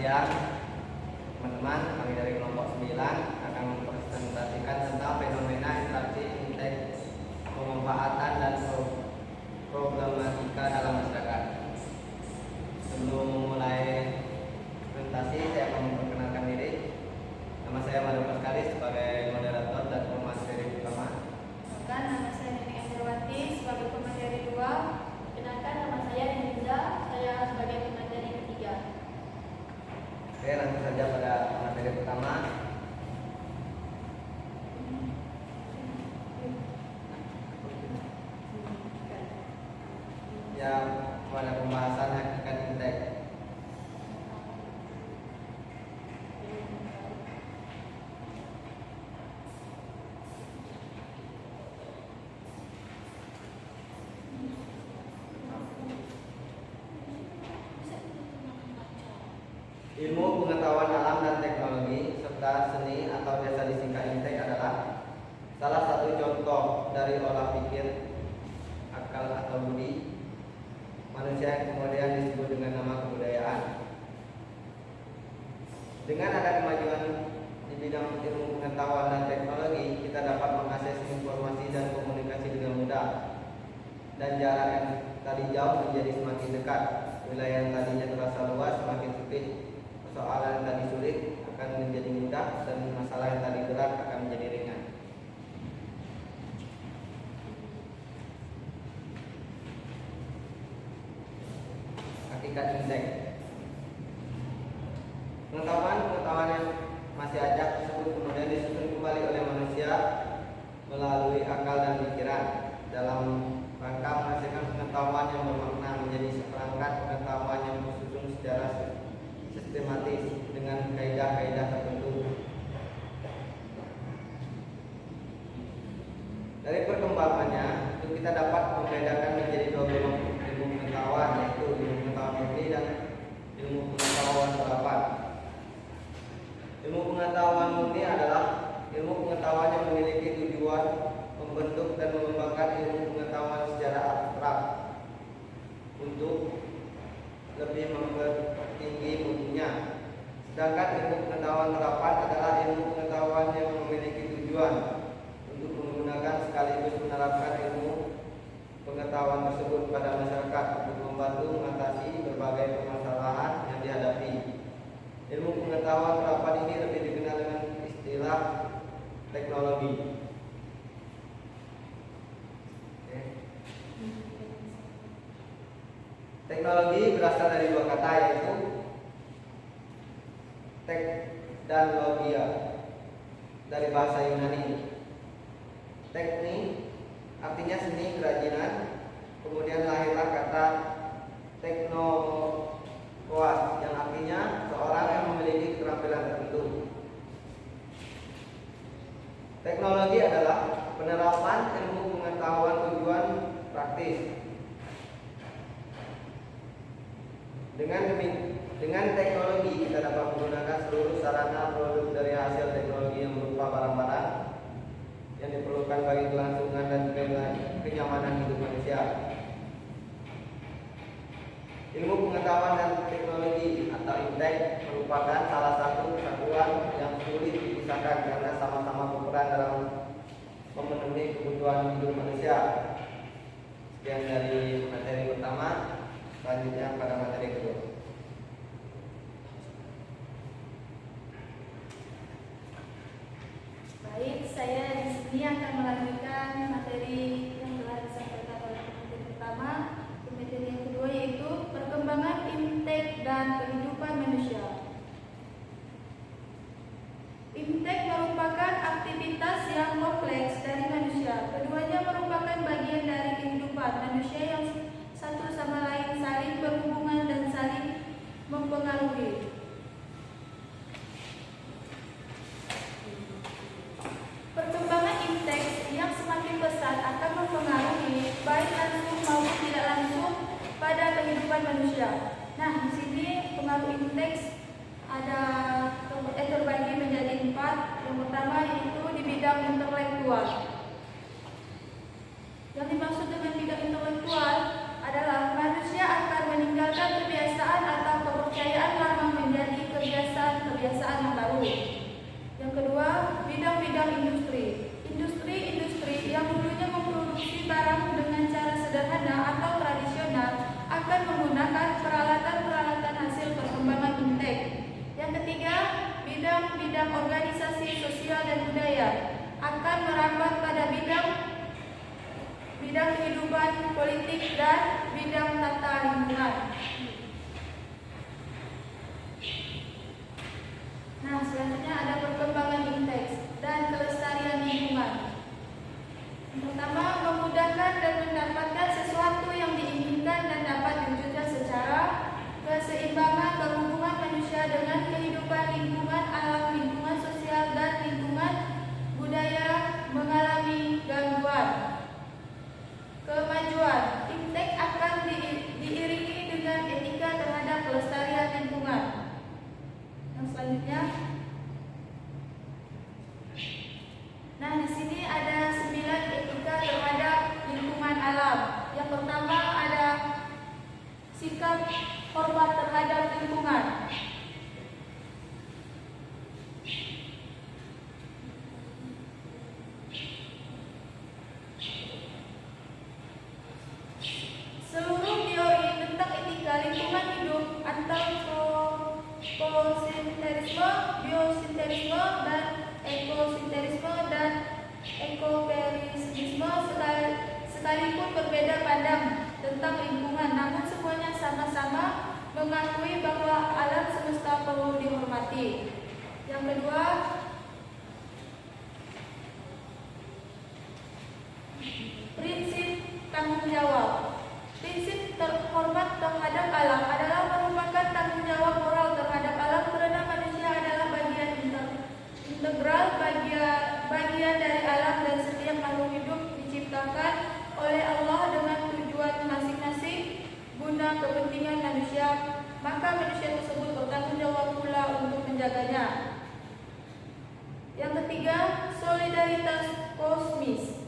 siang. Teman-teman, kami dari kelompok 9 akan mempresentasikan tentang fenomena interaksi interaksi pemanfaatan dan problematika dalam masyarakat. Sebelum memulai presentasi, saya akan memperkenalkan diri. Nama saya Madu Paskali sebagai moderator dan pemateri utama. Nama saya Nini Andrawati sebagai pemateri 2. Perkenalkan, nama saya Nindza, saya sebagai pemateri 3. Oke, langsung saja pada materi pertama. Yang pada pembahasan hakikat interaksi. Ilmu pengetahuan alam dan teknologi serta seni atau biasa disingkat INTEK adalah salah satu contoh dari olah pikir, akal atau budi manusia yang kemudian disebut dengan nama kebudayaan. Dengan ada kemajuan di bidang ilmu pengetahuan dan teknologi, kita dapat mengakses informasi dan komunikasi dengan mudah, dan jarak yang tadi jauh menjadi semakin dekat. Wilayah yang tadinya terasa luas semakin sempit. Persoalan yang tadi sulit akan menjadi mudah, dan masalah yang tadi berat akan menjadi ringan. Hakikat interaksi. Pengetahuan yang masih acak tersebut kemudian disusun kembali oleh manusia melalui akal dan pikiran dalam rangka menghasilkan pengetahuan yang bermakna menjadi seperangkat pengetahuan yang disusun secara sistematis dengan kaidah-kaidah tertentu. Dari perkembangannya, itu kita dapat membedakan menjadi dua kelompok ilmu pengetahuan, yaitu ilmu pengetahuan murni dan ilmu pengetahuan terapan. Ilmu pengetahuan murni adalah ilmu pengetahuan yang memiliki tujuan membentuk dan mengembangkan ilmu pengetahuan secara abstrak untuk lebih mempertinggi mutunya. Sedangkan ilmu pengetahuan terapan adalah ilmu pengetahuan yang memiliki tujuan untuk menggunakan sekaligus menerapkan ilmu pengetahuan tersebut pada masyarakat untuk membantu mengatasi berbagai permasalahan yang dihadapi. Ilmu pengetahuan terapan ini lebih dikenal dengan istilah teknologi. Teknologi berasal dari dua kata, yaitu tek dan logia, dari bahasa Yunani. Teknik artinya seni, kerajinan. Kemudian lahirlah kata teknokoas yang artinya seorang yang memiliki keterampilan tertentu. Teknologi adalah penerapan ilmu pengetahuan tujuan praktis. Dengan teknologi kita dapat menggunakan seluruh sarana produk dari hasil teknologi yang berupa barang-barang yang diperlukan bagi kelangsungan dan kenyamanan hidup manusia. Ilmu pengetahuan dan teknologi atau INTEK merupakan salah satu kesatuan yang sulit dipisahkan karena sama-sama berperan dalam memenuhi kebutuhan hidup manusia. Sekian dari materi pertama. Selanjutnya pada materi kedua. Baik, saya di sini akan melanjutkan materi yang telah disampaikan oleh pemateri pertama. Materi yang kedua yaitu perkembangan interaksi dan kehidupan manusia. Interaksi merupakan aktivitas yang kompleks dari manusia. Keduanya merupakan bagian dari kehidupan manusia yang satu sama lain saling berhubungan dan saling mempengaruhi. Perkembangan interaksi yang semakin pesat akan mempengaruhi baik langsung maupun tidak langsung pada kehidupan manusia. Nah, di sini pengaruh interaksi ada terbagi menjadi 4. Yang pertama yaitu di bidang intelektual. Yang dimaksud dengan bidang intelektual adalah manusia akan meninggalkan kebiasaan atau kepercayaan lama menjadi sosial dan budaya akan merambat pada bidang kehidupan politik dan bidang tata lingkungan. Nah, selanjutnya ada perkembangan inteks dan kelestarian lingkungan. Pertama, memudahkan dan mendapatkan sesuatu yang diinginkan dan dapat diwujudkan secara keseimbangan berhubungan manusia dengan kehidupan lingkungan alam, lingkungan sosial, dan lingkungan budaya mengalami gangguan. Kemajuan inteks akan diiringi dengan etika terhadap kelestarian lingkungan. Yang selanjutnya, nah di sini ada 9 etika terhadap lingkungan alam. Yang pertama ada sikap hormat terhadap lingkungan. Seluruh teori tentang etika lingkungan hidup, antroposenterisme, biosenterisme, dan ekosenterisme dan ekoperisisme sekalipun berbeda pandang tentang lingkungan, namun semuanya sama-sama mengakui bahwa alam semesta perlu dihormati. Yang kedua, prinsip tanggung jawab. Prinsip terhormat terhadap alam adalah merupakan tanggung jawab moral terhadap alam karena manusia adalah bagian integral bagian dari alam dan setiap makhluk hidup diciptakan oleh Allah dengan tujuan masing-masing guna kepentingan manusia, maka manusia tersebut bertanggung jawab pula untuk menjaganya. Yang ketiga, solidaritas kosmis.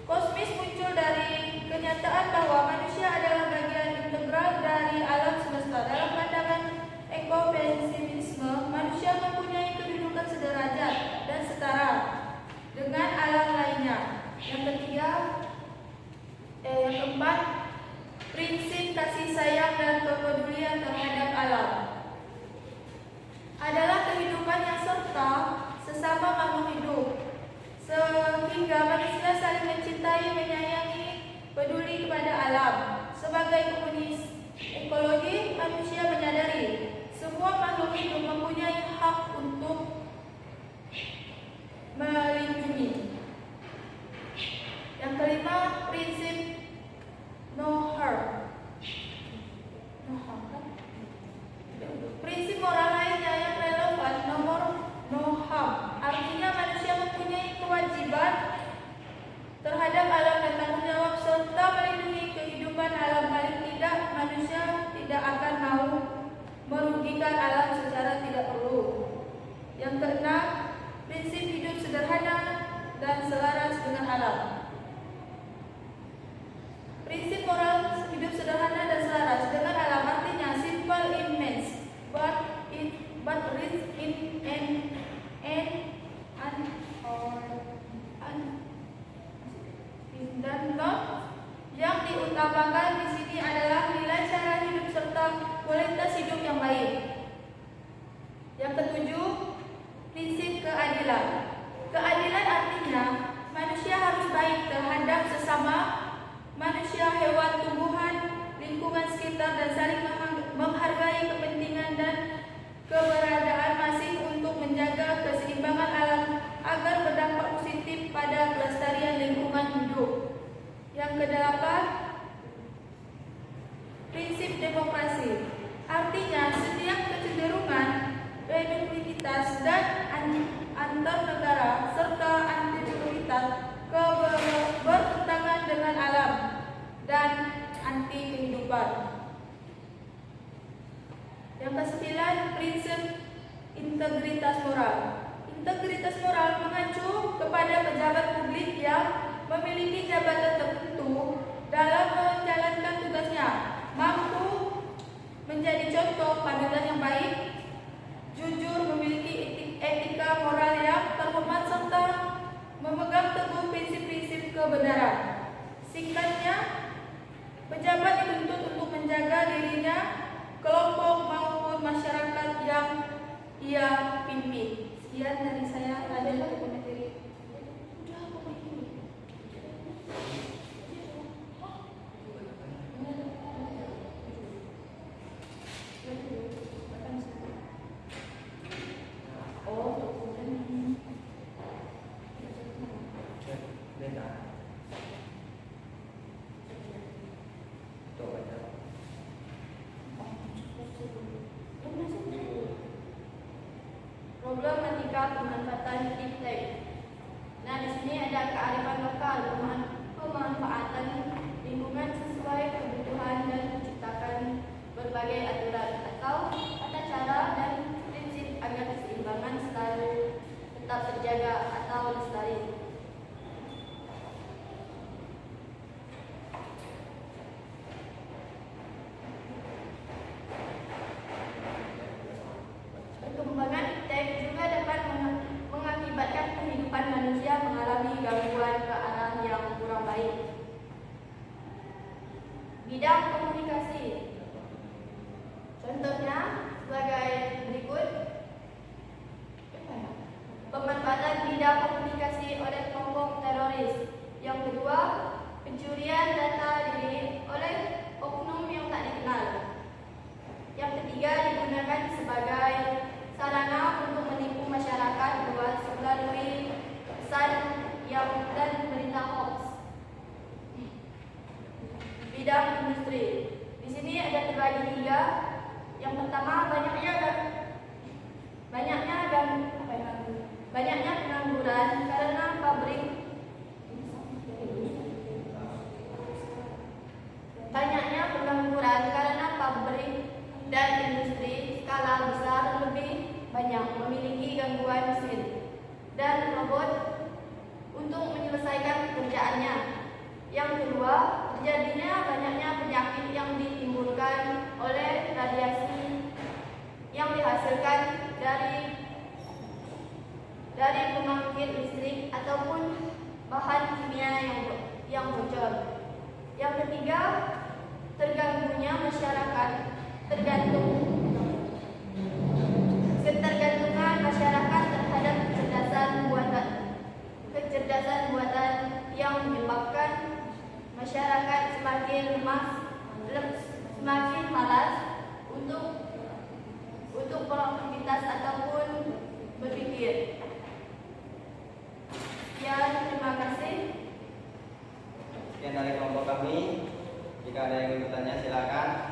Kosmis muncul dari kenyataan bahwa manusia adalah bagian integral dari alam semesta. Dalam pandangan ekopesimisme, manusia mempunyai kedudukan sederajat dan setara dengan alam lainnya. Yang keempat, prinsip kasih sayang dan kepedulian terhadap alam adalah kehidupan yang serta sesama makhluk hidup, sehingga manusia saling mencintai, menyayangi, peduli kepada alam. Sebagai komunis ekologi, manusia menyadari semua makhluk hidup mempunyai hak untuk melindungi. Yang kelima, prinsip no harm. Prinsip moral lainnya yang relevan nomor no harm. Artinya manusia mempunyai kewajiban terhadap alam dan tanggung jawab serta melindungi kehidupan alam. Paling tidak, manusia tidak akan mau merugikan alam secara tidak perlu. Yang keenam, prinsip hidup sederhana dan selaras dengan alam. Prinsip moral hidup sederhana dan selaras dengan alam artinya simple in means, but rich in dan not. Yang diutamakan di sini adalah nilai cara hidup serta kualitas hidup yang baik. Yang ketujuh, prinsip keadilan. Keadilan artinya manusia harus baik terhadap sesama manusia, hewan, tumbuhan, lingkungan sekitar dan saling menghargai kepentingan dan keberadaan masing untuk menjaga keseimbangan alam agar berdampak positif pada kelestarian lingkungan hidup. Yang kedelapan, prinsip demokrasi. Artinya setiap kecenderungan berinklusivitas dan antar negara serta anti-prioritas bertentangan dengan alam dan anti kehidupan. Yang kesembilan, prinsip integritas moral. Integritas moral mengacu kepada pejabat publik yang memiliki jabatan tertentu dalam menjalankan tugasnya, mampu menjadi contoh panutan yang baik, jujur, memiliki etika moral yang terhormat serta memegang teguh prinsip-prinsip kebenaran. Singkatnya, pejabat dituntut untuk menjaga dirinya, kelompok maupun masyarakat yang ia pimpin. pemanfaatan fintech. Nah, di sini ada kearifan lokal, pemanfaatan lingkungan sesuai kebutuhan dan menciptakan berbagai aturan atau tata cara dan prinsip agar keseimbangan selalu tetap terjaga atau lestari. Perkembangan iptek juga dapat mengakibatkan kehidupan manusia mengalami gangguan ke arah yang kurang baik. Bidang komunikasi, contohnya sebagai berikut. Pemanfaatan bidang komunikasi oleh kelompok teroris. Yang kedua, pencurian data diri oleh oknum yang tak dikenal. Yang ketiga, digunakan sebagai sarana untuk menipu masyarakat luas melalui pesan yang dan berita hoax. Bidang industri. Di sini ada terbagi tiga. Yang pertama, banyaknya pengangguran karena pabrik. Banyaknya pengangguran karena pabrik dan industri skala besar lebih banyak memiliki gangguan mesin dan robot untuk menyelesaikan pekerjaannya. Yang kedua, terjadinya banyaknya penyakit yang ditimbulkan oleh radiasi yang dihasilkan dari pembangkit listrik ataupun bahan kimia yang bocor. Yang ketiga, terganggunya masyarakat ketergantungan masyarakat terhadap kecerdasan buatan yang menyebabkan masyarakat semakin malas untuk beraktivitas ataupun berpikir. Ya, terima kasih. Sekian dari kelompok kami. Jika ada yang ingin bertanya, silakan.